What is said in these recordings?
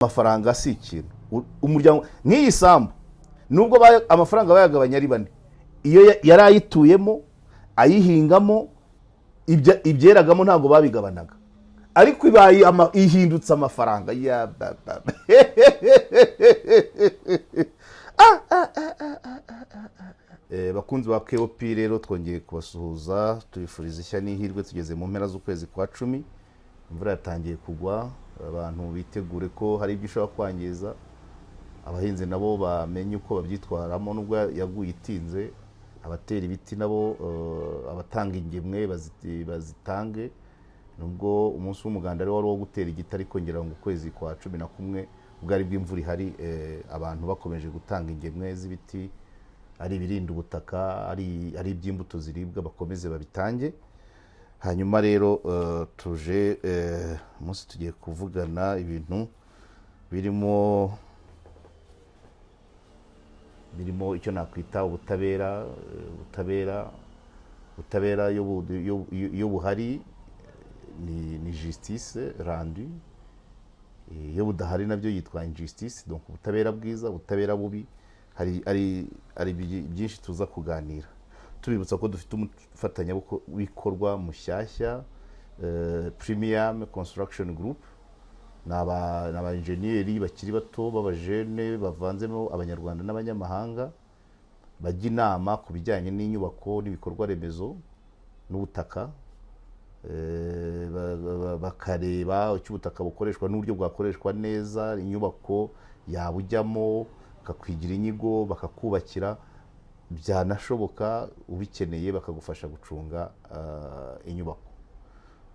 amafaranga si ikintu. Umuryango nk'iyi sambu nubwo amafaranga bayagabanya ari bane, iyo yari ayituyemo ayihingamo ibyeragamo ntabwo babigabanaga, ariko ibaye ihindutse amafaranga ya bakunzi ba KOP rero twongeye kubasuhuza tubifuriza ishya n'ihirwe. Tugeze mu mpera z'ukwezi kwa 10, imvura yatangiye kugwa, abantu bitegure ko hari ibyo ushobora kwangiza. Abahinzi nabo bamenye uko babyitwaramo nubwo yaguye itinze, abatera ibiti nabo abatanga ingemwe bazitange, nubwo umunsi w'umuganda ari wari wo gutera igiti, ariko ngira ngo ukwezi kwa 11 ubwari bw'imvura ihari, abantu bakomeje gutanga ingemwe z'ibiti, ari ibirinda ubutaka, ari iby'imbuto ziribwa, bakomeze babitange. Hanyuma rero tuje umunsi tugiye kuvugana ibintu birimo icyo nakwita ubutabera iyo buhari ni justice rendu, iyo budahari nabyo yitwa injustice. Donc ubutabera bwiza, ubutabera bubi, hari byinshi tuza kuganira, tubibutsa ko dufite umufatanyabikorwa mushyashya, Premium Construction Group. N'aba engineers bakiri bato b'abajene bavanzemo abanyarwanda n'abanyamahanga, bajya inama ku bijyanye n'inyubako n'ibikorwa remezo n'ubutaka, bakareba icyo ubutaka bukoreshwa n'uburyo bwakoreshwa neza, inyubako yabujyamo, bakakwigira inyigo, bakakubakira, byanashoboka ubikeneye bakagufasha gucunga inyubako.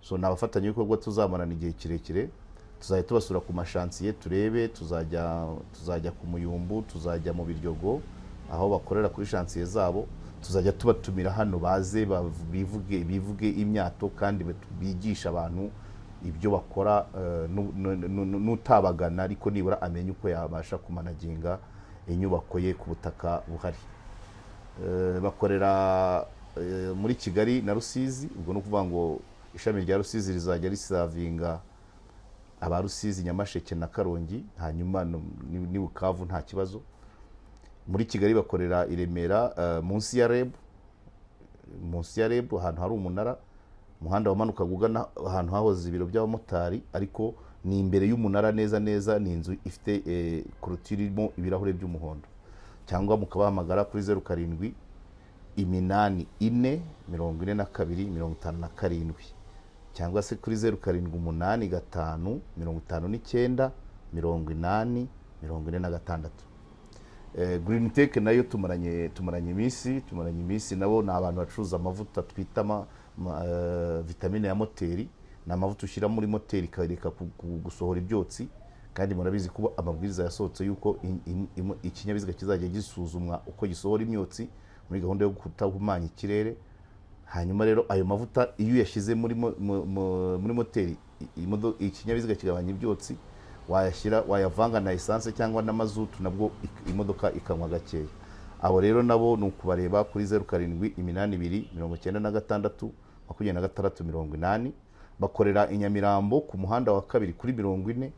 So n'abafatanyabikorwa tuzamarana igihe kirekire, tuzajya tubasura ku mashansiye turebe, tuzajya ku Muyumbu, tuzajya mu Biryogo aho bakorera kuri shansiye zabo, tuzajya tubatumira hano baze bivuge imyato kandi bigisha abantu ibyo bakora, n'utabagana ariko nibura amenye uko yabasha kumanaginga inyubako ye ku butaka buhari. Bakorera muri Kigali na Rusizi, ubwo no kuvuga ngo ishami rya Rusizi rizajya risavinga aba Rusizi, Nyamasheke na Karongi, hanyuma ni Bukavu nta kibazo. Muri Kigali bakorera i Remera munsi ya REB, ahantu hari umunara, umuhanda wamanuka gugana ahantu hahoze ibiro by'abamotari, ariko ni imbere y'umunara neza, ni inzu ifite clôture irimo ibirahure by'umuhondo. Cyangwa mukabahamagara kuri 07 8 4 42 57, cyangwa se kuri 07 8 5 59 80 46. Green Tech nayo tumaranye iminsi nabo ni abantu bacuruza amavuta twita vitamine ya moteri. Ni amavuta ushyira muri moteri ikareka gusohora ibyotsi, kandi murabizi ko amabwiriza yasohotse yuko ikinyabiziga kizajya gisuzumwa uko gisohora imyotsi muri gahunda yo kutahumanya ikirere. Hanyuma rero ayo mavuta iyo yashyize muri moteri, ikinyabiziga kigabanya ibyotsi, wayavanga na essence cyangwa na mazutu, nabwo imodoka ikanywa gakeya. Abo rero nabo ni ukubareba kuri 07 82 96 26 bakorera i Nyamirambo ku muhanda wa kabiri kuri 40,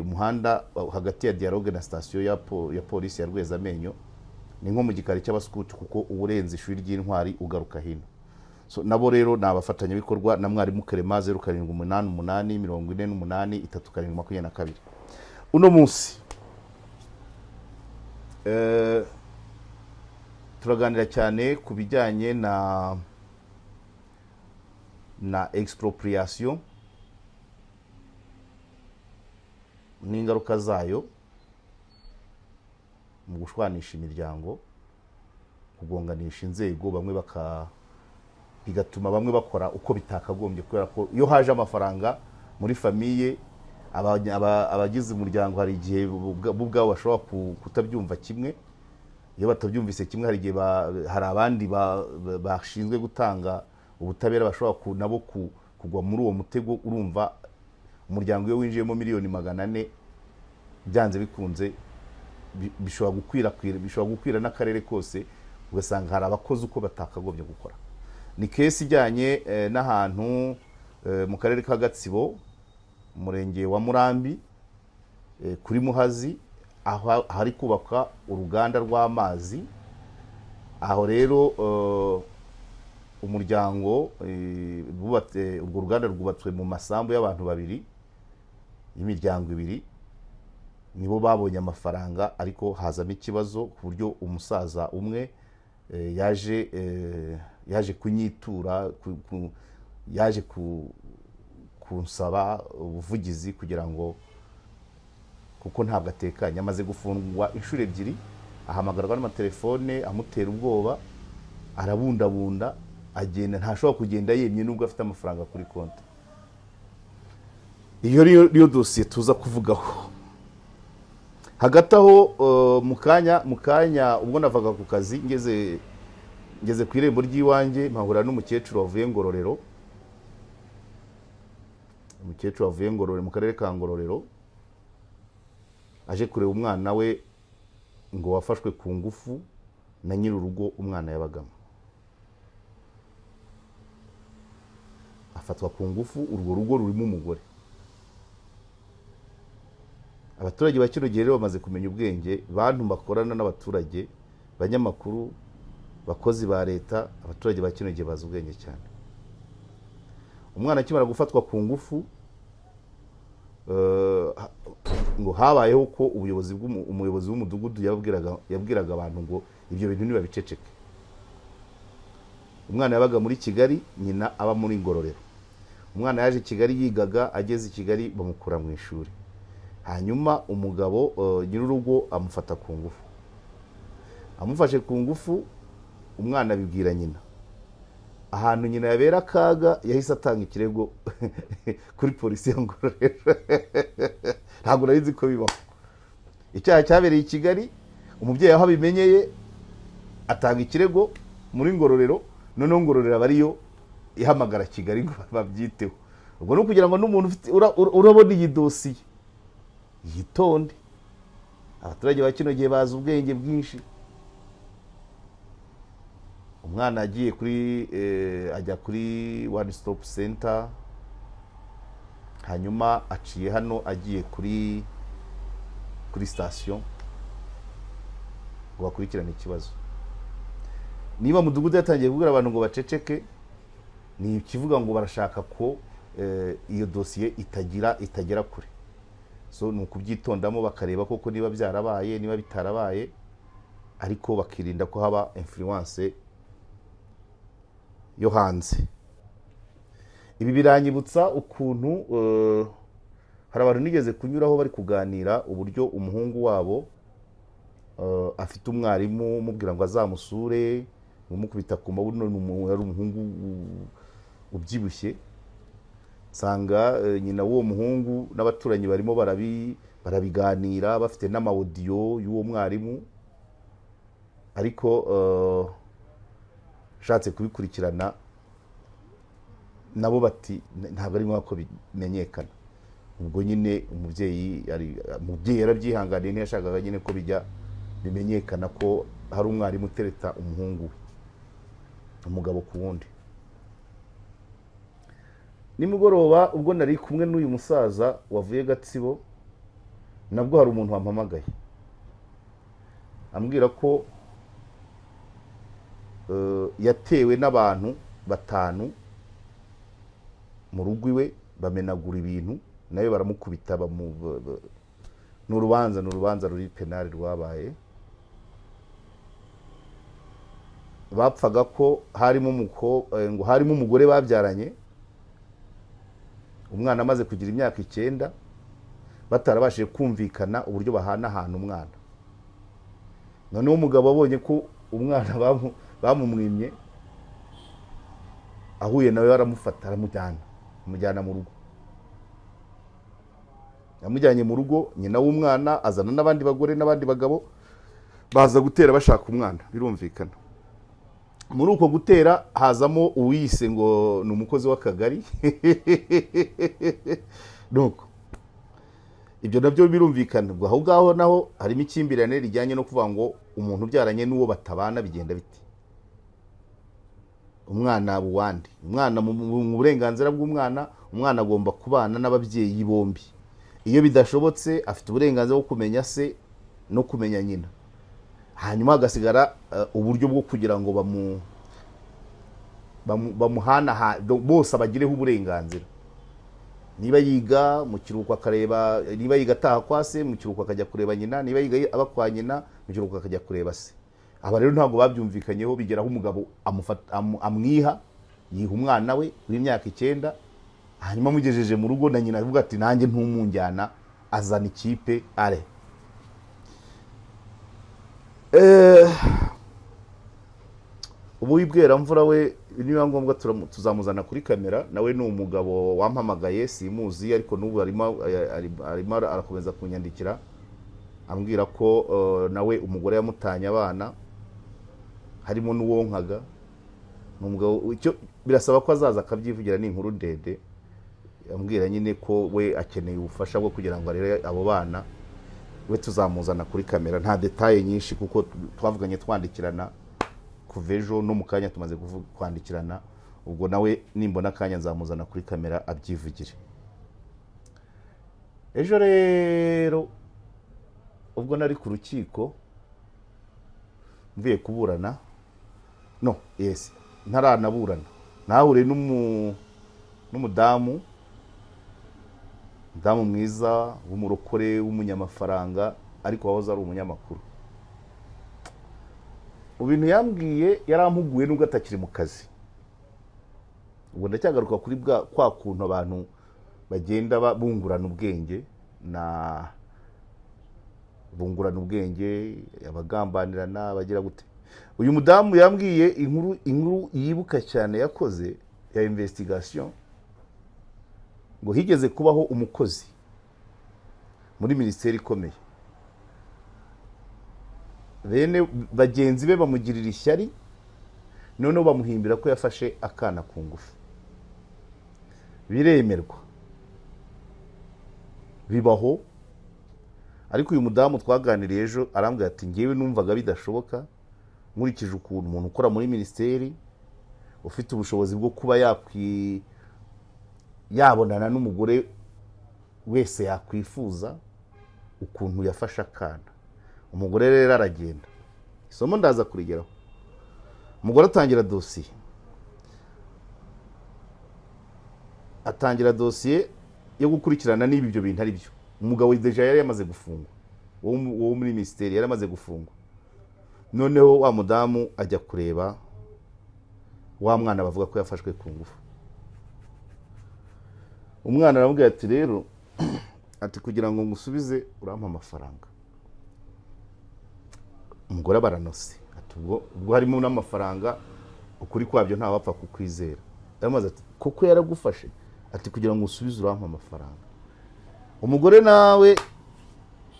umuhanda hagati ya Dialogue na station ya polisi ya Rwezamenyo. Ni nko mu gikari cy'abaskuti kuko uburenze ishuri ry'intwari ugaruka hino. So nabo rero ni abafatanyabikorwa na mwarimu Kerema 0788 uno munsi turaganira cyane ku bijyanye na expropriation n'ingaruka zayo mu gushwanisha imiryango, kugonganisha inzego, bigatuma bamwe bakora uko bitakagombye, kubera ko iyo haje amafaranga muri famiye, abagize umuryango hari igihe ubwabo bashobora kutabyumva kimwe. Iyo batabyumvise kimwe, hari igihe hari abandi bashinzwe gutanga ubutabera bashobora nabo kugwa muri uwo mutego. Urumva umuryango iyo winjiyemo miliyoni 400 byanze bikunze bishobora gukwira n'akarere kose, ugasanga hari abakozi uko batakagombye gukora. Ni kesi ijyanye n'ahantu mu karere ka Gatsibo, umurenge wa Murambi, kuri Muhazi, aho hari kubaka uruganda rw'amazi. Aho rero umuryango bubatse urwo ruganda rwubatswe mu masambu y'abantu babiri y'imiryango ibiri, nibo babonye amafaranga, ariko hazamo ikibazo ku buryo umusaza umwe yaje kunyitura, yaje kunsaba ubuvugizi kugira ngo, kuko ntabwo atekanye, amaze gufungwa inshuro ebyiri, ahamagarwa n'amatelefone amutera ubwoba, arabundabunda, agenda, ntashobora kugenda yemye nubwo afite amafaranga kuri konti. Iyo niyo dosiye tuza kuvugaho. Hagati aho mu kanya ubwo navaga ku kazi, ngeze ku irembo ry'iwanjye, mpahura n'umukecuru wavuye Ngororero, mu karere ka Ngororero, aje kureba umwana we ngo wafashwe ku ngufu na nyir'urugo umwana yabagamo. Afatwa ku ngufu, urwo rugo rurimo umugore. Abaturage ba kino gihe rero bamaze kumenya ubwenge, bantu bakorana n'abaturage, banyamakuru, bakozi ba leta, abaturage ba kino gihe bazi ubwenge cyane. Umwana akimara gufatwa ku ngufu, ngo habayeho ko umuyobozi w'umudugudu yabwiraga abantu ngo ibyo bintu ntibabiceceke. Umwana yabaga muri Kigali, nyina aba muri Ngororero. Umwana yaje Kigali yigaga, ageze i Kigali bamukura mu ishuri. Hanyuma umugabo nyir'urugo amufata ku ngufu. Amufashe ku ngufu, umwana abibwira nyina. Ahantu nyina yabera akaga, yahise atanga ikirego kuri polisi ya Ngororero. Ntabwo nari nzi ko bibaho. Icyaha cyabereye i Kigali, umubyeyi aho abimenyeye atanga ikirego muri Ngororero, noneho Ngororero aba ariyo ihamagara Kigali ngo babyiteho. Ubwo no kugira ngo n'umuntu urabona iyi dosiye yitonde. Abaturage ba kino gihe bazi ubwenge bwinshi. Umwana ajya kuri One Stop Center, hanyuma aciye hano agiye kuri station ngo bakurikirane ikibazo. Niba mudugudu yatangiye kubwira abantu ngo baceceke, ni ikivuga ngo barashaka ko iyo dosiye itagera kure. So ni ukubyitondamo, bakareba koko niba byarabaye, niba bitarabaye, ariko bakirinda ko haba influence yo hanze. Ibi biranyibutsa ukuntu hari abantu nigeze kunyuraho bari kuganira uburyo umuhungu wabo afite umwarimu umubwira ngo azamusure, umukubita ku mabuno, ari umuhungu ubyibushye. Sanga nyina w'uwo muhungu n'abaturanyi barimo barabiganira, bafite n'amaudio y'uwo mwarimu, ariko shatse kubikurikirana nabo bati ntabwo ari nk'uko bimenyekana. Ubwo nyine umubyeyi yarabyihanganiye, ntiyashakaga nyine ko bijya bimenyekana ko hari umwarimu utereta umuhungu we, umugabo ku wundi. Nimugoroba ubwo nari kumwe n'uyu musaza wavuye Gatsibo, nabwo hari umuntu wampamagaye ambwira ko yatewe n'abantu 5 mu rugo iwe, bamenagura ibintu, nayo baramukubita. N'urubanza ruri penal rwabaye. Bapfaga ko harimo umugore babyaranye, umwana amaze kugira imyaka 9, batarabashije kumvikana uburyo bahanahana umwana. Noneho umugabo abonye ko umwana bamumwimye, ahuye nawe baramufata, amujyana mu rugo. Yamujyanye mu rugo, nyina w'umwana azana n'abandi bagore n'abandi bagabo, baza gutera bashaka umwana, birumvikana. Muri uko gutera hazamo uwise ngo ni umukozi w'akagari. Nuko ibyo nabyo birumvikana. Aho ngaho naho harimo ikimbirane rijyanye no kuvuga ngo umuntu ubyaranye n'uwo batabana bigenda biti. Umwana mu burenganzira bw'umwana, umwana agomba kubana n'ababyeyi bombi. iyo bidashobotse afite uburenganzira bwo kumenya se no kumenya nyina, hanyuma hagasigara uburyo bwo kugira ngo bamuhana bose abagireho uburenganzira. Niba yiga mu kiruhuko akareba, niba yiga ataha kwa se mu kiruhuko akajya kureba nyina, niba yiga aba kwa nyina mu kiruhuko akajya kureba se. Aba rero ntabwo babyumvikanyeho, bigeraho umugabo amwiha, yiha umwana we w'imyaka 9, hanyuma amugejeje mu rugo na nyina avuga ati nanjye ntumunjyana, azana ikipe are. Ubu wibwera mvura we niba ngombwa tuzamuzana kuri kamera, nawe ni umugabo wampamagaye simuzi, ariko n'ubu arimo arakomeza kunyandikira ambwira ko nawe umugore yamutanye abana harimo n'uwonkaga. N'umugabo birasaba ko azaza akabyivugira, ni inkuru ndende. Ambwira nyine ko we akeneye ubufasha bwo kugira ngo arere abo bana. We tuzamuzana kuri kamera, nta detaye nyinshi kuko twavuganye twandikirana kuva ejo, no mu kanya tumaze kwandikirana. Ubwo nawe nimbona akanya nzamuzana kuri kamera abyivugire. Ejo rero ubwo nari ku rukiko mvuye kuburana, ntaranaburana, nahure n'umudamu mwiza w'umurokore w'umunyamafaranga, ariko wahoze ari umunyamakuru. Ubintu yambwiye yarampuguye nubwo atakiri mu kazi. Ubwo ndacyagaruka kuri kwa kuntu abantu bagenda bungurana ubwenge, abagambanirana bagira gute. Uyu mudamu yambwiye inkuru yibuka cyane yakoze ya investigation, ngo higeze kubaho umukozi muri minisiteri ikomeye, bene bagenzi be bamugirira ishyari, noneho bamuhimbira ko yafashe akana ku ngufu. Biremerwa, bibaho. Ariko uyu mudamu twaganiriye ejo arambwira ati ngewe numvaga bidashoboka, nkurikije ukuntu umuntu ukora muri minisiteri ufite ubushobozi bwo kuba yabonana n'umugore wese yakwifuza, ukuntu yafashe akana. Umugore rero aragenda, isomo ndaza kurigeraho. Umugore atangira dosiye yo gukurikirana niba ibyo bintu ari byo. Umugabo deja yari yamaze gufungwa, wo muri minisiteri yari yamaze gufungwa. Noneho wa mudamu ajya kureba wa mwana bavuga ko yafashwe ku ngufu. Umwana aramubwira ati rero ati kugira ngo ngusubize urampa amafaranga. Umugore baranose ati ubwo harimo n'amafaranga, ukuri kwabyo nta wapfa kukwizera. Yamaze ati kuko yaragufashe, ati kugira ngo usubize urampa amafaranga. Umugore nawe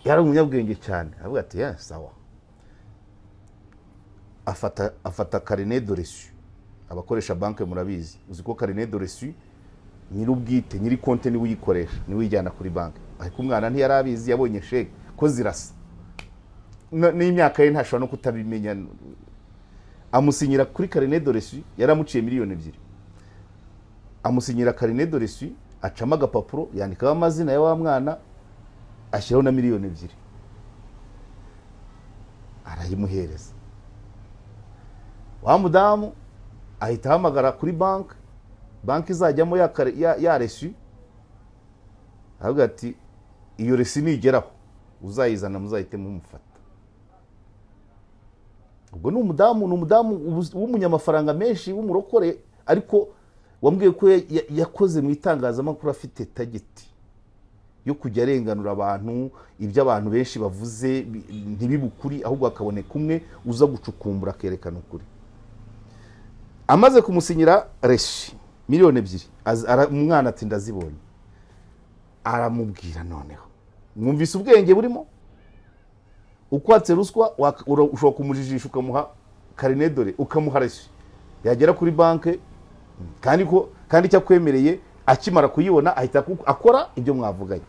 yari umunyabwenge cyane, avuga ati ya sawa. Afata carnet de reçu. Abakoresha banke murabizi, uzi ko carnet de reçu nyirubwite, nyiri konte ni uyikoresha, ni wijyana kuri banke. Ariko umwana ntiyarabizi, yabonye sheke ko zirasa, n'imyaka ye ntashobora no kutabimenya. Amusinyira kuri carnet de reçu, yaramuciye miliyoni 2. Amusinyira carnet de reçu, acama agapapuro yandikaho amazina ya wa mwana, ashyiraho na miliyoni 2. Arayimuhereza. Wa mudamu ahita ahamagara kuri banki izajyamo ya reçu, avuga ati iyo reçu nigeraho uzayizana muzahite mumufata. Ubwo ni umudamu w'umunyamafaranga menshi w'umurokore, ariko wambwiye ko yakoze mu itangazamakuru afite tageti yo kujya arenganura abantu, ibyo abantu benshi bavuze ntibibukuri, ahubwo akaboneka umwe uza gucukumbura akerekana ukuri. Amaze kumusinyira reçu miliyoni 2, umwana ati ndazibonye. Aramubwira noneho, mwumvise ubwenge burimo? Ukwatse ruswa ushobora kumujijisha ukamuha carnet dore, ukamuha reçu, yagera kuri banke kandi cyakwemereye, akimara kuyibona ahita akora ibyo mwavuganye.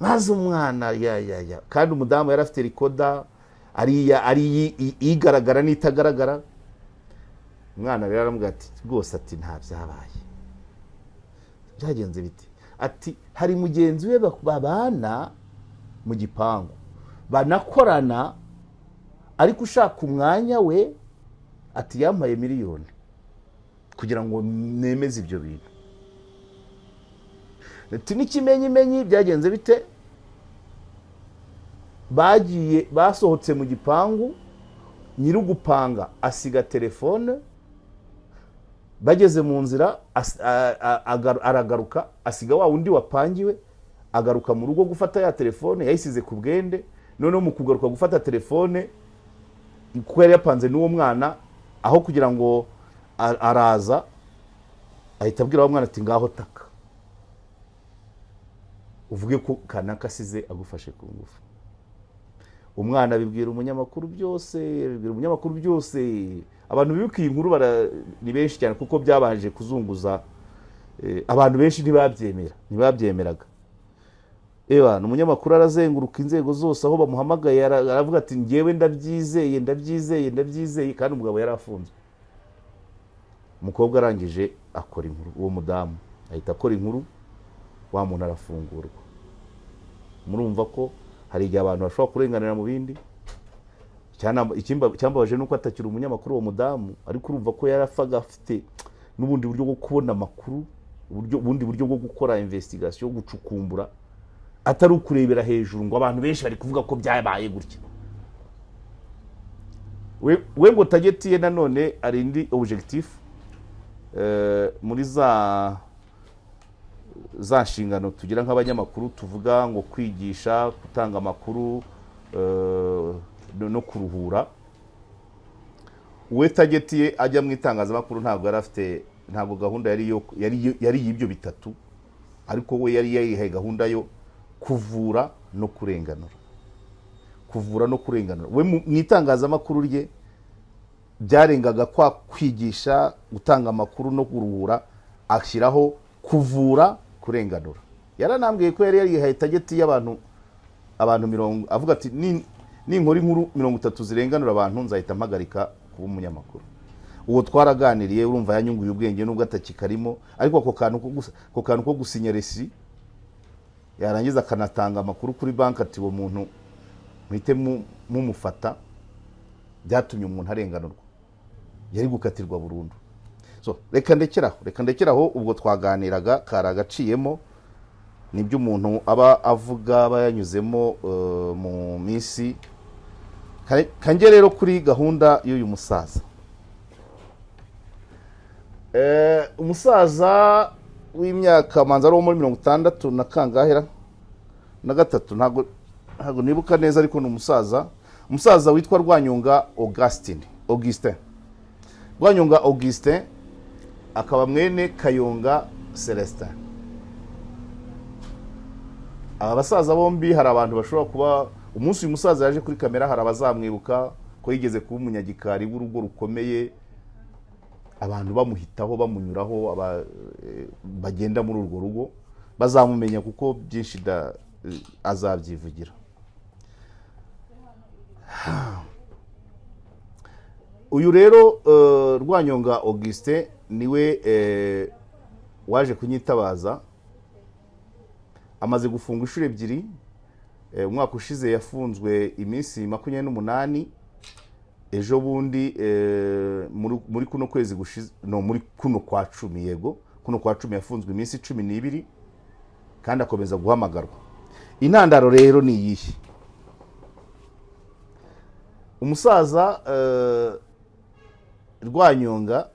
Maze umwana kandi umudamu yari afite rikoda, ari igaragara n'itagaragara. Umwana rero aramubwira ati rwose ati nta byabaye. byagenze biti, ati hari mugenzi we babana mu gipangu banakorana, ariko ushaka umwanya we ati yampaye miliyoni kugira ngo nemeze ibyo bintu. Ati n'ikimenyimenyi byagenze bite, bagiye basohotse mu gipangu, nyir'ugupanga asiga telefone, bageze mu nzira aragaruka asiga wa wundi wapangiwe, agaruka mu rugo gufata ya telefone yayisize ku bwende. Noneho mu kugaruka gufata telefone kuko yari yapanze n'uwo mwana, aho kugira ngo araza ahita abwira wa mwana ati ngaho taka uvuge ko kanaka asize agufashe ku ngufu. Umwana bibwira umunyamakuru byose, abantu bibukiye inkuru ni benshi cyane kuko byabanje kuzunguza, abantu benshi ntibabyemeraga. Umunyamakuru arazenguruka inzego zose aho bamuhamagaye, aravuga ati ngewe ndabyizeye, kandi umugabo yari afunzwe. Umukobwa arangije akora inkuru, uwo mudamu ahita akora inkuru, wa muntu arafungurwa. Murumva ko hari igihe abantu bashobora kurenganira mu bindi. Icyambabaje nuko atakiri umunyamakuru uwo mudamu, ariko urumva ko yarafaga afite n'ubundi buryo bwo kubona amakuru, ubundi buryo bwo gukora investigation, gucukumbura, atari ukurebera hejuru ngo abantu benshi bari kuvuga ko byabaye gutya. We ngo target ye nanone ari indi objectif muri za nshingano tugira nk'abanyamakuru, tuvuga ngo kwigisha, gutanga amakuru no kuruhura. We target ye ajya mu itangazamakuru ntabwo yari afite, ntabwo gahunda yari y'ibyo bitatu, ariko we yari yayihaye gahunda yo kuvura no kurenganura. We mu itangazamakuru rye byarengaga kwa kwigisha, gutanga amakuru no kuruhura, ashyiraho kuvura, kurenganura. Yaranambwiye ko yari yayihaye target y'abantu 20, avuga ati ninkora inkuru 30 zirenganura abantu nzahita mpagarika kuba umunyamakuru. Uwo twaraganiriye, urumva yanyunguye ubwenge nubwo atakikarimo, ariko ako kantu ko gusinya resi, yarangiza akanatanga amakuru kuri banki ati uwo muntu mwite mumufata, byatumye umuntu arenganurwa, yari gukatirwa burundu. So reka ndekeraho ubwo twaganiraga karagaciyemo, nibyo umuntu aba avuga bayanyuzemo mu minsi. Kange rero kuri gahunda y'uyu musaza. Umusaza w'imyaka manza ari muri 60 na kangahera na gatatu, ntago nibuka neza, ariko ni umusaza witwa Rwanyonga Augustin. Rwanyonga Augustin akaba mwene Kayonga Celestin. Aba basaza bombi hari abantu bashobora kuba umunsi uyu musaza yaje kuri kamera, hari abazamwibuka ko yigeze kuba umunyagikari w'urugo rukomeye, abantu bamuhitaho bamunyuraho, bagenda muri urwo rugo bazamumenya kuko byinshi azabyivugira. Uyu rero Rwanyonga Augustin niwe waje kunyitabaza, amaze gufunga inshuro 2. Umwaka ushize yafunzwe iminsi 28, ejo bundi muri kuno kwezi gushize, no muri kuno kwa 10, yego kuno kwa 10 yafunzwe iminsi 12, kandi akomeza guhamagarwa. Intandaro rero ni iyihe? Umusaza Rwanyonga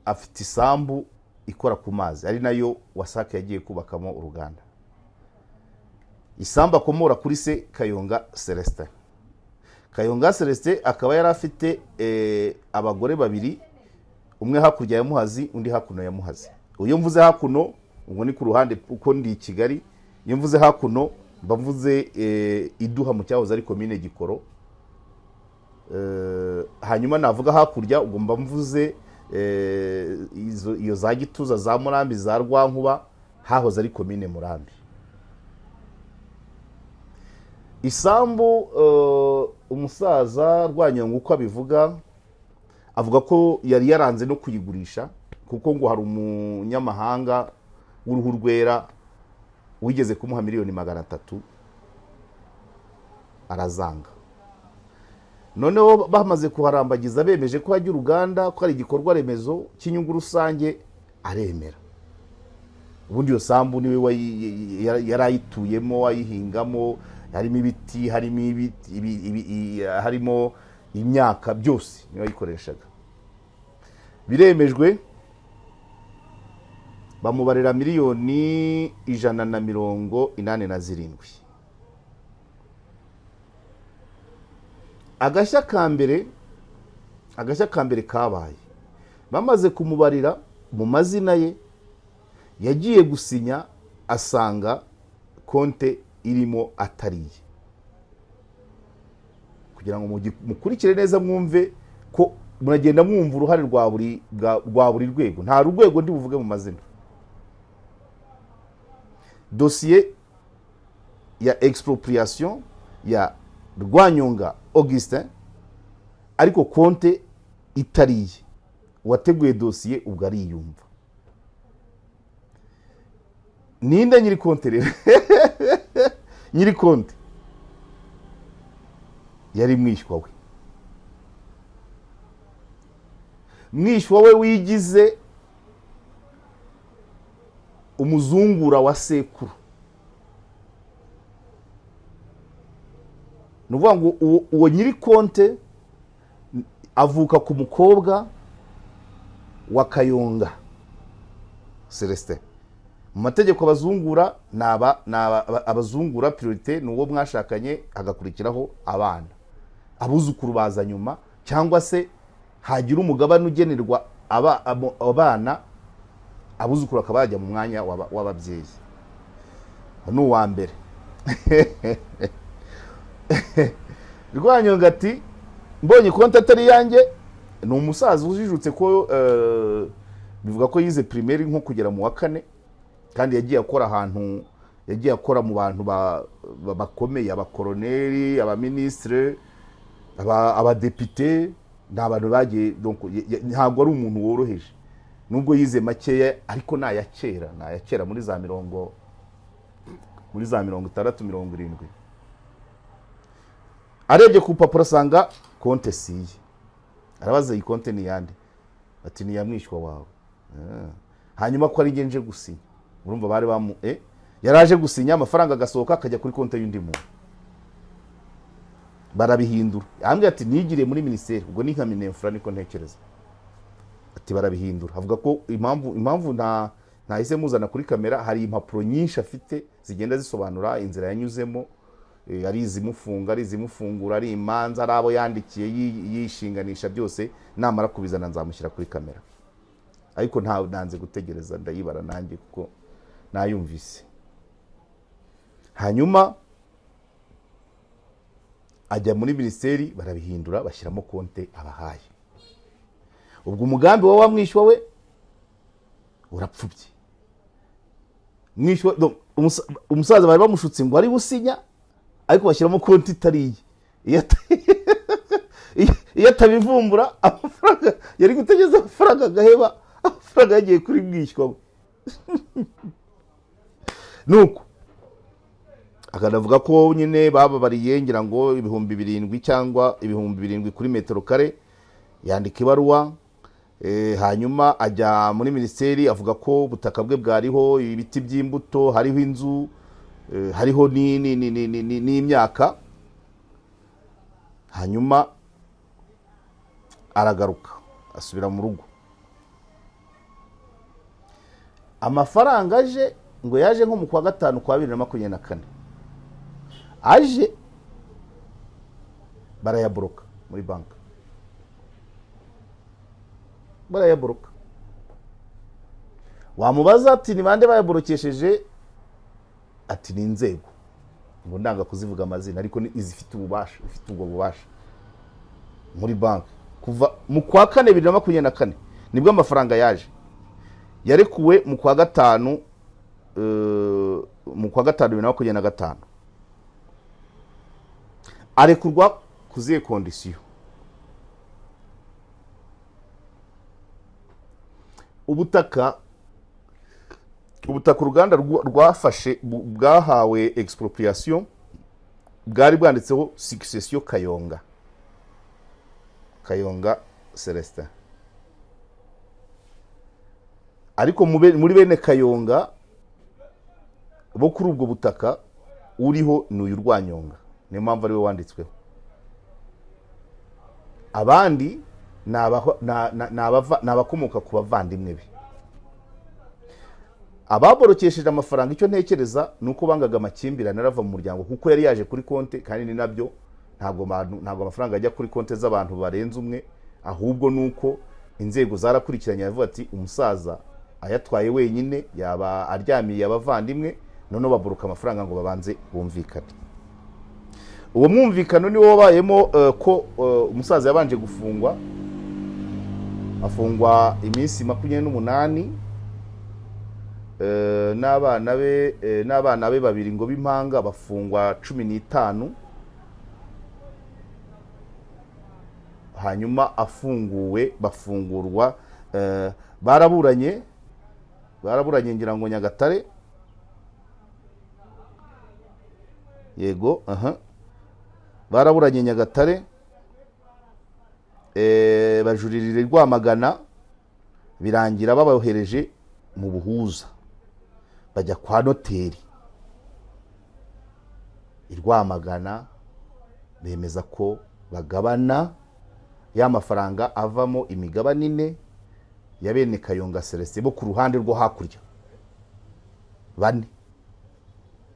afite isambu ikora ku mazi, ari nayo Wasake yagiye kubakamo uruganda. Isambu akomora kuri se Kayonga Celestin. Kayonga Celestin akaba yari afite abagore 2, umwe hakurya ya Muhazi, undi hakuno ya Muhazi. Uyo mvuze hakuno ubwo ni ku ruhande uko ndi Kigali, iyo mvuze hakuno mbavuze Iduha mu cyahoze ari komine Gikoro. Hanyuma navuga hakurya ubwo mbavuze iyo za Gituza, za Murambi, za Rwankuba, hahoze ari komine Murambi. Isambu umusaza Rwanyonga uko abivuga, avuga ko yari yaranze no kuyigurisha kuko ngo hari umunyamahanga w'uruhu rwera wigeze kumuha miliyoni 300 arazanga. Noneho bamaze kuharambagiza bemeje ko hajya uruganda, ko ari igikorwa remezo cy'inyungu rusange, aremera. Ubundi yo sambu niwe yarayituyemo, ayihingamo, harimo ibiti, harimo imyaka, byose niwe yikoreshaga. Biremejwe, bamubarira miliyoni 187. Agashya kambere kabaye, bamaze kumubarira mu mazina ye, yagiye gusinya asanga konte irimo atariye. Kugira ngo mukurikire neza mwumve ko muragenda mwumva uruhare rwa buri rwego, nta rwego ndi buvuge mu mazina. Dossier ya expropriation ya Rwanyonga Augustin, ariko konte itariye. Wateguye dossier ubwo ariyumva. Ninde nyiri konte rero? Nyiri konte yari mwishywa we. Mwishywa we wigize umuzungura wa sekuru. Nuvuga ngo uwo nyiri konte avuka ku mukobwa wa Kayonga Celestin. Mu mategeko abazungura abazungura priorite n'uwo mwashakanye, hagakurikiraho abana, abuzukuru baza nyuma, cyangwa se hagira umugabane ugenerwa abana, abuzukuru akabajya mu mwanya w'ababyeyi. N'uwa mbere Rwanyonga ati mbonye konti atari yanjye. Ni umusaza ujijutse ko bivuga ko yize primaire nko kugera mu wa 4, kandi yagiye akora mu bantu bakomeye, abakoroneri, abaministre, abadepite, n'abantu bagiye. Donc ntabwo ari umuntu woroheje, nubwo yize makeya, ariko naya kera muri za 60-70. Arebye ku papuro asanga konte siye. Arabaza iyi konte ni yande? Ati ni yamwishywa wawe. Hanyuma ko ari ngenje gusinya. Urumva bari yaraje gusinya, amafaranga agasohoka akajya kuri konte y'undi muntu. Barabihindura. Ambye ati nigiriye muri ministeri, ubwo ni nka Minefra niko ntekereza. Ati barabihindura. Avuga ko impamvu ntahise muzana kuri kamera, hari impapuro nyinshi afite zigenda zisobanura inzira yanyuzemo, ari izimufunga, ari izimufungura, ari imanza, ari abo yandikiye yishinganisha, byose namara kubizana nzamushyira kuri kamera. Ariko nanze gutegereza, ndayibara nanjye kuko nayumvise. Hanyuma ajya muri ministeri, barabihindura, bashyiramo konte abahaye. Ubwo umugambi wa mwishywa we urapfubye. Mwishywa umusaza bari bamushutse ngo ari businya, ariko bashyiramo konti itariye. Iyo atabivumbura, amafaranga yari gutegeza, amafaranga agaheba, amafaranga yagiye kuri mwishywa we. Nuko akanavuga ko nyine bababariye ngira ngo 7,000 cyangwa 7,000 kuri metero kare. Yandika ibaruwa, hanyuma ajya muri ministeri, avuga ko ubutaka bwe bwariho ibiti by'imbuto, hariho inzu, hariho n'imyaka. Hanyuma aragaruka asubira mu rugo. Amafaranga aje ngo yaje nko mu kwa 5 kwa 2024. Aje barayaboroka muri banka. Barayaboroka. Wamubaza ati ni bande bayaborokesheje? Ati ni inzego. Ngo ndanga kuzivuga amazina, ariko izifite ububasha, ifite ubwo bubasha muri banki. Kuva mu kwa 4 2024 nibwo amafaranga yaje. Yarekuwe mu kwa 5 2025. Arekurwa kuziye kondisiyo. ubutaka uruganda rwafashe bwahawe expropriation bwari bwanditseho succession Kayonga Celestin, ariko muri bene Kayonga bo kuri ubwo butaka uriho n'uyu Rwanyonga, niyo mpamvu ari we wanditsweho. Abandi ni abakomoka ku bavandimwe be. Ababorokesheje amafaranga, icyo ntekereza ni uko bangaga amakimbirane arava mu muryango, kuko yari yaje kuri konte, kandi ni nabyo ntabwo amafaranga ajya kuri konte z'abantu barenze umwe, ahubwo ni uko inzego zarakurikiranye yavuga ati umusaza ayatwaye wenyine yaba aryamiye abavandimwe, none baboroka amafaranga ngo babanze bumvikane. Uwo mwumvikano ni wo wabayemo ko umusaza yabanje gufungwa, afungwa iminsi 28 n'abana be babiri ngo b'impanga bafungwa 15, hanyuma afunguwe bafungurwa, baraburanye ngira ngo Nyagatare, yego baraburanye Nyagatare, bajuririra Rwamagana, birangira babahereje mu Buhuza, bajya kwa noteri Rwamagana, bemeza ko bagabana ya mafaranga avamo imigabane 4 ya bene Kayonga Celestin bo ku ruhande rwo hakurya 4.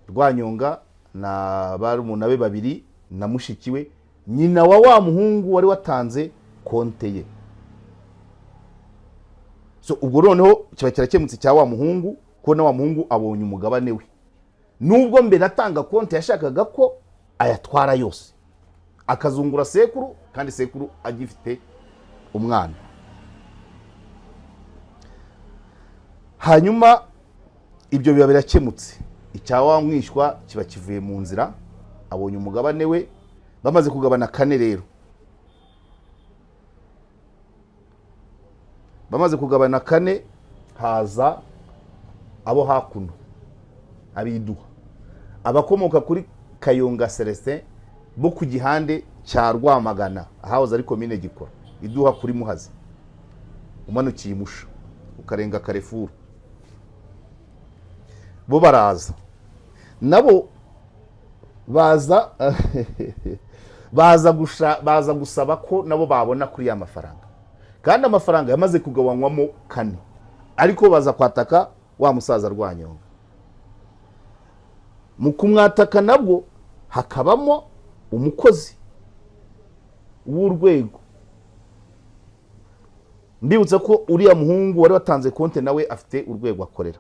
Rwanyonga na barumuna be babiri na mushikiwe, nyina wa muhungu wari watanze konte ye. So ubwo noneho kiba kirakemutse cya wa muhungu, ko na wa muhungu abonye umugabane we, nubwo mbere atanga konte yashakaga ko ayatwara yose akazungura sekuru, kandi sekuru agifite umwana. Hanyuma ibyo biba birakemutse, icyawa mwishywa kiba kivuye mu nzira, abonye umugabane we. Bamaze kugabana 4 rero, bamaze kugabana 4, haza abo hakuno, abiduha, abakomoka kuri Kayonga Celestin bo ku gihande cya Rwamagana, ahahoze ari komine Gikora, iduha kuri Muhazi, umanukiye Musha ukarenga Carrefour. Bo baraza nabo baza gusaba ko nabo babona kuri ya mafaranga, kandi amafaranga yamaze kugabanywamo 4, ariko baza kwataka wa musaza Rwanyonga. Mu kumwataka nabwo hakabamo umukozi w'urwego. Mbibutsa ko uriya muhungu wari watanze konte nawe afite urwego akorera.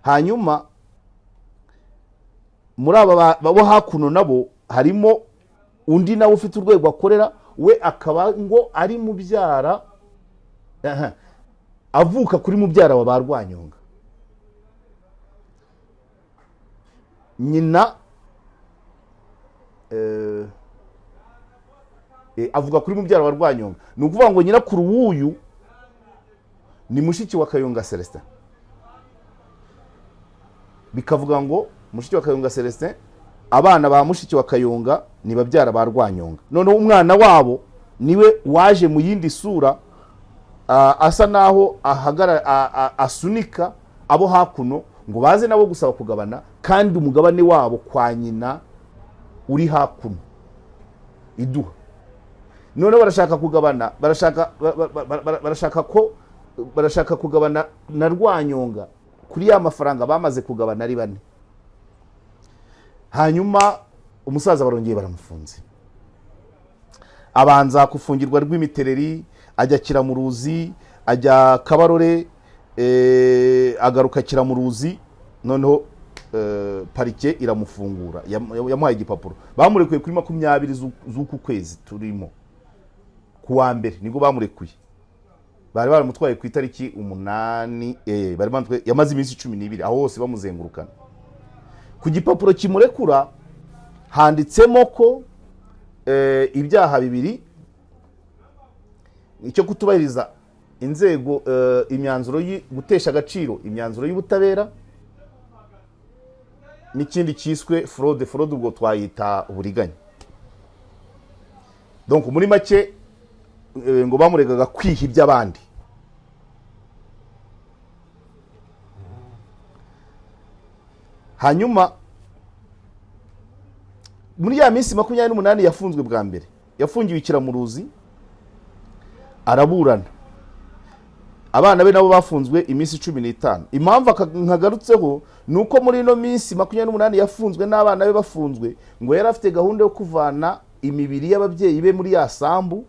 Hanyuma muri aba babo hakuno nabo harimo undi nawe ufite urwego akorera, we akaba ngo ari mubyara, avuka kuri mubyara wa Barwanyonga. Nyina avuga kuri mubyara wa Rwanyonga, ni ukuvuga ngo nyirakuru w'uyu ni mushiki wa Kayonga Celestin. Bikavuga ngo mushiki wa Kayonga Celestin, abana ba mushiki wa Kayonga ni babyara ba Rwanyonga. Noneho umwana wabo niwe waje mu yindi sura, asa naho asunika abo hakuno ngo baze nabo gusaba kugabana, kandi umugabane wabo kwa nyina uri hakuno iduha. None barashaka kugabana, barashaka kugabana na Rwanyonga kuri ya mafaranga bamaze kugabana ari 4. Hanyuma umusaza barongeye baramufunze, abanza kufungirwa Rwimitereri, ajya Kiramuruzi, ajya Kabarore, agaruka Kiramuruzi. Noneho parike iramufungura, yamuhaye igipapuro. Bamurekuye kuri 20 z'uku kwezi turimo, kuwa mbere nibwo bamurekuye. Bari baramutwaye ku itariki 8, bari bantwe yamaze iminsi 12 aho hose bamuzengurukana. Ku gipapuro kimurekura handitsemo ko ibyaha 2, icyo kutubahiriza inzego imyanzuro gutesha agaciro imyanzuro y'ubutabera n'ikindi cyiswe fraude ubwo twayita uburiganya. Donc muri make ngo bamuregaga kwiha iby'abandi. Hanyuma muri ya minsi 28 yafunzwe bwa mbere, yafungiwe ikiramuruzi, araburana. Abana be nabo bafunzwe iminsi 15. Impamvu nkagarutseho nuko muri ino minsi 28 yafunzwe n'abana be bafunzwe, ngo yari afite gahunda yo kuvana imibiri y'ababyeyi be muri ya sambu.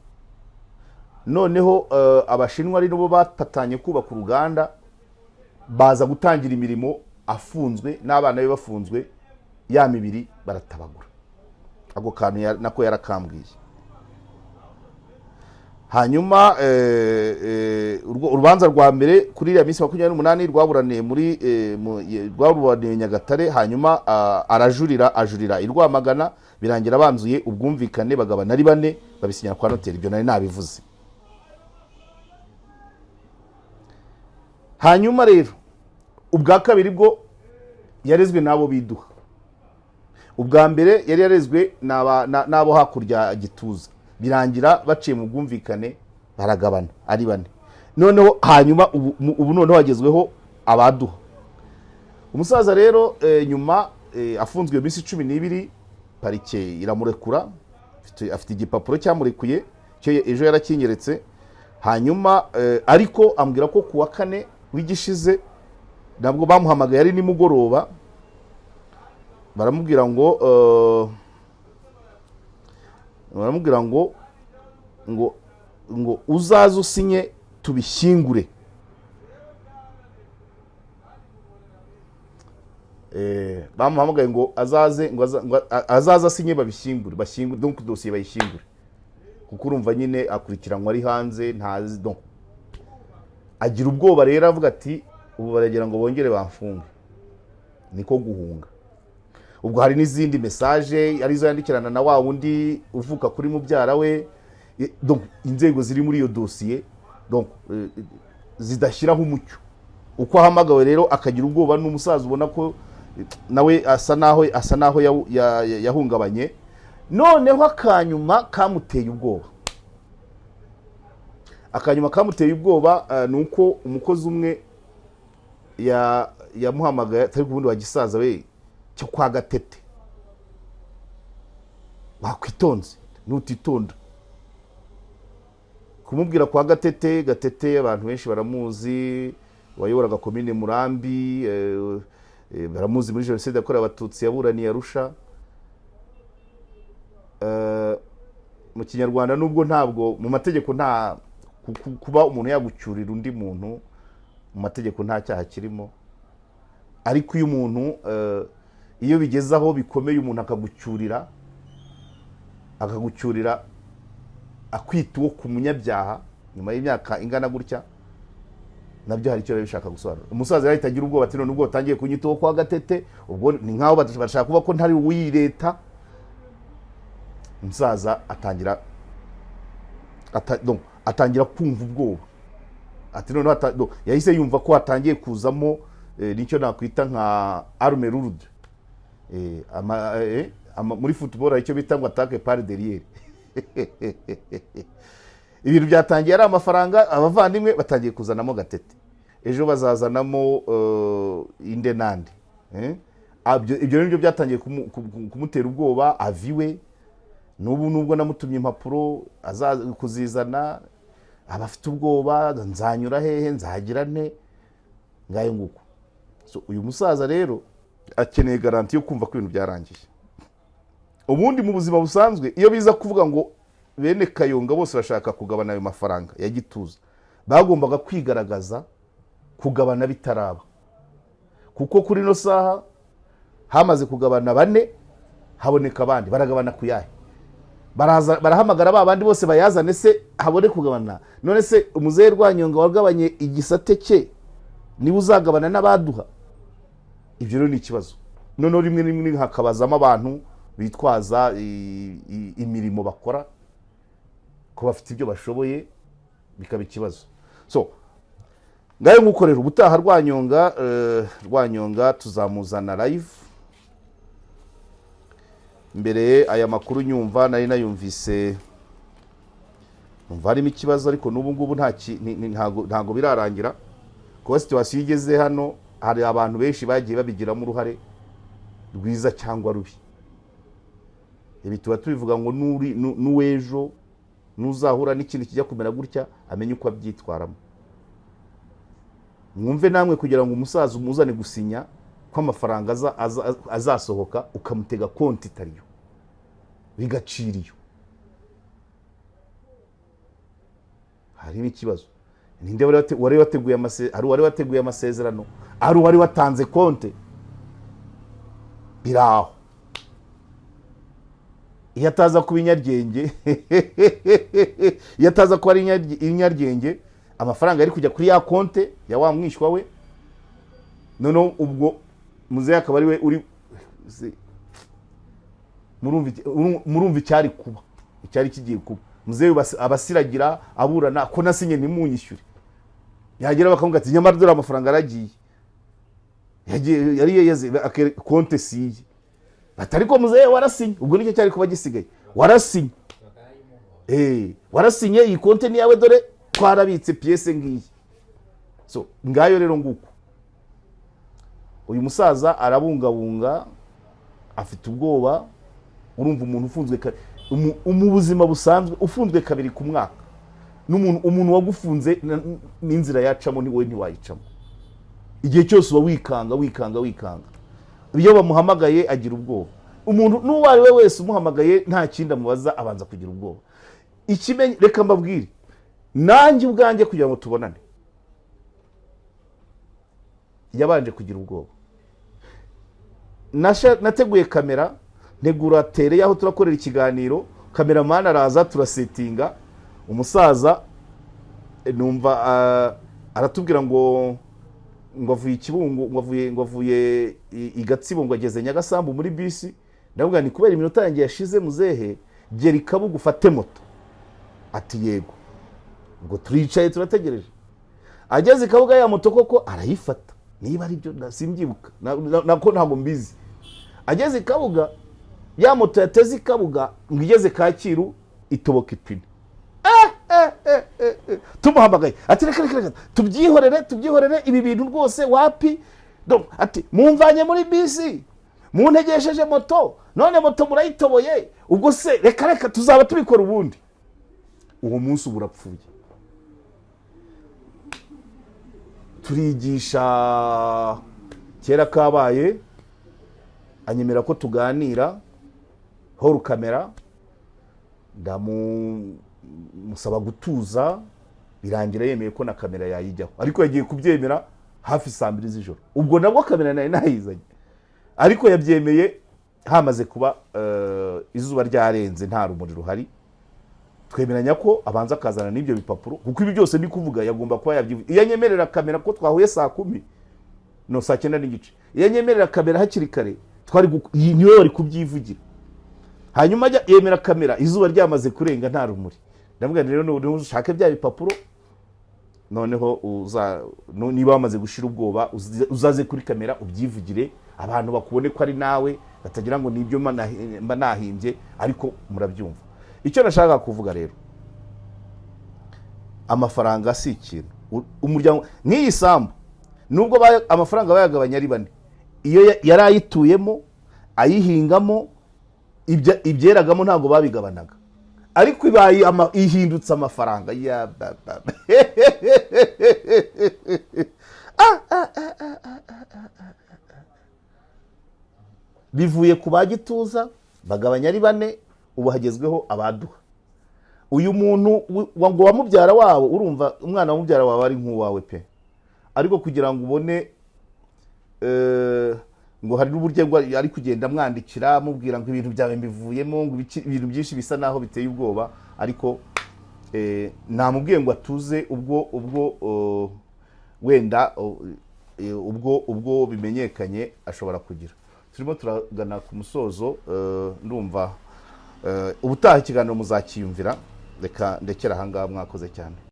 Noneho abashinwa ari nabo bapatanye kubaka uruganda, baza gutangira imirimo afunzwe n'abana be bafunzwe, ya mibiri baratabagura. Ako kantu nako yarakambwiye. Hanyuma urubanza rwa mbere kuri ya minsi 28 rwaburaniye muri rwaburaniye Nyagatare. Hanyuma ajurira i Rwamagana, birangira banzuye ubwumvikane, bagabana ari 4 babisinya kwa noteri. Ibyo nari nabivuze. Hanyuma rero ubwa kabiri bwo yarezwe nabo biduha. Ubwa mbere yari yarezwe nabo hakurya Gituza, birangira baciye mu bwumvikane baragabana ari 4. Noneho hanyuma ubu noneho hagezweho abaduha. Umusaza rero nyuma afunzwe iminsi 12, parike iramurekura, afite igipapuro cyamurekuye cyo ejo yarakinyeretse. Hanyuma ariko ambwira ko kuwa 4 w'igishize nabwo bamuhamagaye ari nimugoroba, baramubwira ngo uzaze usinye tubishyingure. Bamuhamagaye ngo azaze asinye babishyingure, donc dossier bayishyingure, kuko urumva nyine akurikiranwa ari hanze ntazi. Donc agira ubwoba rero, avuga ati ubu baragira ngo bongere bamfunge, niko guhunga. Ubwo hari n'izindi message arizo yandikirana na wa wundi uvuka kuri mubyara we. Donc inzego ziri muri iyo dossier, donc zidashyiraho umucyo. Uko ahamagawe rero akagira ubwoba, n'umusaza ubona ko nawe asa naho yahungabanye. Noneho akanyuma kamuteye ubwoba. Akanyuma kamuteye ubwoba nuko umukozi umwe yamuhamagaye, atari kubundi wa gisaza we cyo kwa Gatete. Wakwitonze nutitonda kumubwira kwa Gatete. Abantu benshi baramuzi, wayoboraga komine Murambi, baramuzi muri jenoside yakorewe Abatutsi, yaburaniye Arusha. Mu Kinyarwanda nubwo ntabwo mu mategeko nta kuba umuntu yagucyurira undi muntu, mu mategeko nta cyaha kirimo. Ariko iyo umuntu iyo bigezaho bikomeye, umuntu akagucyurira akwita uwo ku munyabyaha nyuma y'imyaka ingana gutya, nabyo hari icyo bishaka gusobanura. Umusaza yari itagira ubwoba, ati none ubwo utangiye kunyita uwo kwa Gatete, ubwo ni nkaho bashaka kuba ko ntari uw'iyi leta. Umusaza atangira kumva ubwoba, ati none yahise yumva ko hatangiye kuzamo nicyo nakwita nka arme lourde. Muri football icyo bita ngo attaque par derrière. Ibintu byatangiye ari amafaranga, abavandimwe batangiye kuzanamo Gatete, ejo bazazanamo inde nande. Ibyo nibyo byatangiye kumutera ubwoba. Aviwe nubwo namutumye impapuro kuzizana, abafite ubwoba, nzanyura hehe, nzagira nte, ngayo nguko. So uyu musaza rero akeneye garanti yo kumva ko ibintu byarangiye. Ubundi mu buzima busanzwe iyo biza kuvuga ngo bene Kayonga bose bashaka kugabana ayo mafaranga ya Gituza, bagombaga kwigaragaza kugabana bitaraba, kuko kuri no saha hamaze kugabana 4, haboneka abandi baragabana kuyahe. Barahamagara abandi bose bayazane se habone kugabana. None se umuzehe Rwanyonga wagabanye igisate cye niba uzagabana n'abaduha? Ibyo rero ni ikibazo. None rimwe hakabazamo abantu bitwaza imirimo bakora ko bafite ibyo bashoboye, bikaba ikibazo. so ngayo ngukorera ubutaha Rwanyonga tuzamuzana live. Mbere aya makuru nyumva nari nayumvise numva harimo ikibazo, ariko n'ubu ngubu ntago birarangira kuko situation igeze hano. Hari abantu benshi bagiye babigiramo uruhare rwiza cyangwa rubi. Ibi tuba tubivuga ngo n'uwejo nuzahura n'ikintu kijya kumera gutya amenye uko abyitwaramo. Mwumve namwe kugira ngo umusaza umuzane gusinya ko amafaranga azasohoka ukamutega konti itariyo bigaciriyo. Hari ikibazo. Ninde wari wateguye amasezerano, ari wari watanze konti biraho. Iyo ataza kuba inyaryenge iyo ataza kuba ari inyaryenge, amafaranga ari kujya kuri ya konti ya wa mwishywa we, noneho ubwo muzehe akaba ari we uri murumva icyari kuba, icyari kigiye kuba. Muzehe abasiragira aburana ko nasinye ntimunyishyure, yagera bakavuga ati nyamara dore amafaranga aragiye, yari yeze konti siye. Atariko muzehe warasinye, ubwo nicyo cyari kuba gisigaye. Warasinye, warasinye, iyi konti ni yawe, dore twarabitse pièce ngiyi. So ngayo rero nguko uyu musaza arabungabunga, afite ubwoba. Urumva umuntu ufunzwe mu buzima busanzwe ufunzwe kabiri ku mwaka, umuntu wagufunze n'inzira yacamo ni wowe ntiwayicamo. Igihe cyose uba wikanga. Iyo bamuhamagaye agira ubwoba. Umuntu n'uwo ari we wese umuhamagaye nta kindi amubaza abanza kugira ubwoba. Ikimenye reka mbabwire, nanjye ubwanjye kugira ngo tubonane yabanje kugira ubwoba. Nateguye kamera, ntegura tere yaho turakorera ikiganiro, cameraman araza turasetinga. Umusaza numva aratubwira ngo avuye Kibungo, ngo avuye Igatsibo, ngo ageze Nyagasambu muri bisi. Ndavuga ni kubera iminota yanjye yashize muzehe, gera Kabuga ufate moto. Ati yego. Ubwo turicaye turategereje. Ageze Kabuga ya moto koko arayifata, niba ari byo simbyibuka nako ntabwo mbizi. Ageze Kabuga ya moto yateze Kabuga, ngo igeze Kacyiru itoboka ipine. Tumuhamagaye ati reka tubyihorere ibi bintu rwose wapi. Donc ati mumvanye muri bisi, muntegesheje moto, none moto murayitoboye, ubwo se reka tuzaba tubikora ubundi. Uwo munsi burapfuye. Turigisha kera kabaye, anyemera ko tuganira horu kamera, musaba gutuza, birangira yemeye ko na kamera yayijyaho. Ariko yagiye kubyemera hafi 2:00 z'ijoro. Ubwo nabwo kamera nayo nayizanye, ariko yabyemeye hamaze kuba izuba ryarenze nta rumuri ruhari. Twemeranya ko abanza akazana n'ibyo bipapuro, kuko ibi byose ndi kuvuga yagomba kuba yabyivuye. Iyo nyemerera kamera ko twahuye 10:00 no 9:30. Iyo nyemerera kamera hakiri kare niyo wari kubyivugira. Hanyuma yemera kamera izuba ryamaze kurenga nta rumuri. Ndavuga rero ushake bya bipapuro, noneho niba wamaze gushira ubwoba uzaze kuri kamera ubyivugire, abantu bakubone ko ari nawe, batagira ngo nibyo mba nahimbye, ariko murabyumva. Icyo nashaka kuvuga rero, amafaranga si ikintu. Umuryango nk'iyi sambu nubwo amafaranga bayagabanya ari 4, iyo yarayituyemo ayihingamo ibyeragamo ntago babigabanaga, ariko ibaye ihindutse amafaranga ya bivuye ku bagituza bagabanya ari 4, ubu hagezweho abaduha. Uyu muntu ngo wamubyara wabo, urumva umwana wamubyara wawe ari nk'uwawe pe, ariko kugira ngo ubone ngo hari n'uburyo ari kugenda mwandikira mubwira ngo ibintu byawe mbivuyemo, ngo ibintu byinshi bisa naho biteye ubwoba, ariko namubwiye ngo atuze ubwo wenda ubwo bimenyekanye ashobora kugira. Turimo turagana ku musozo, ndumva ubutaha ikiganiro muzakiyumvira. Reka ndekera aha ngaha, mwakoze cyane.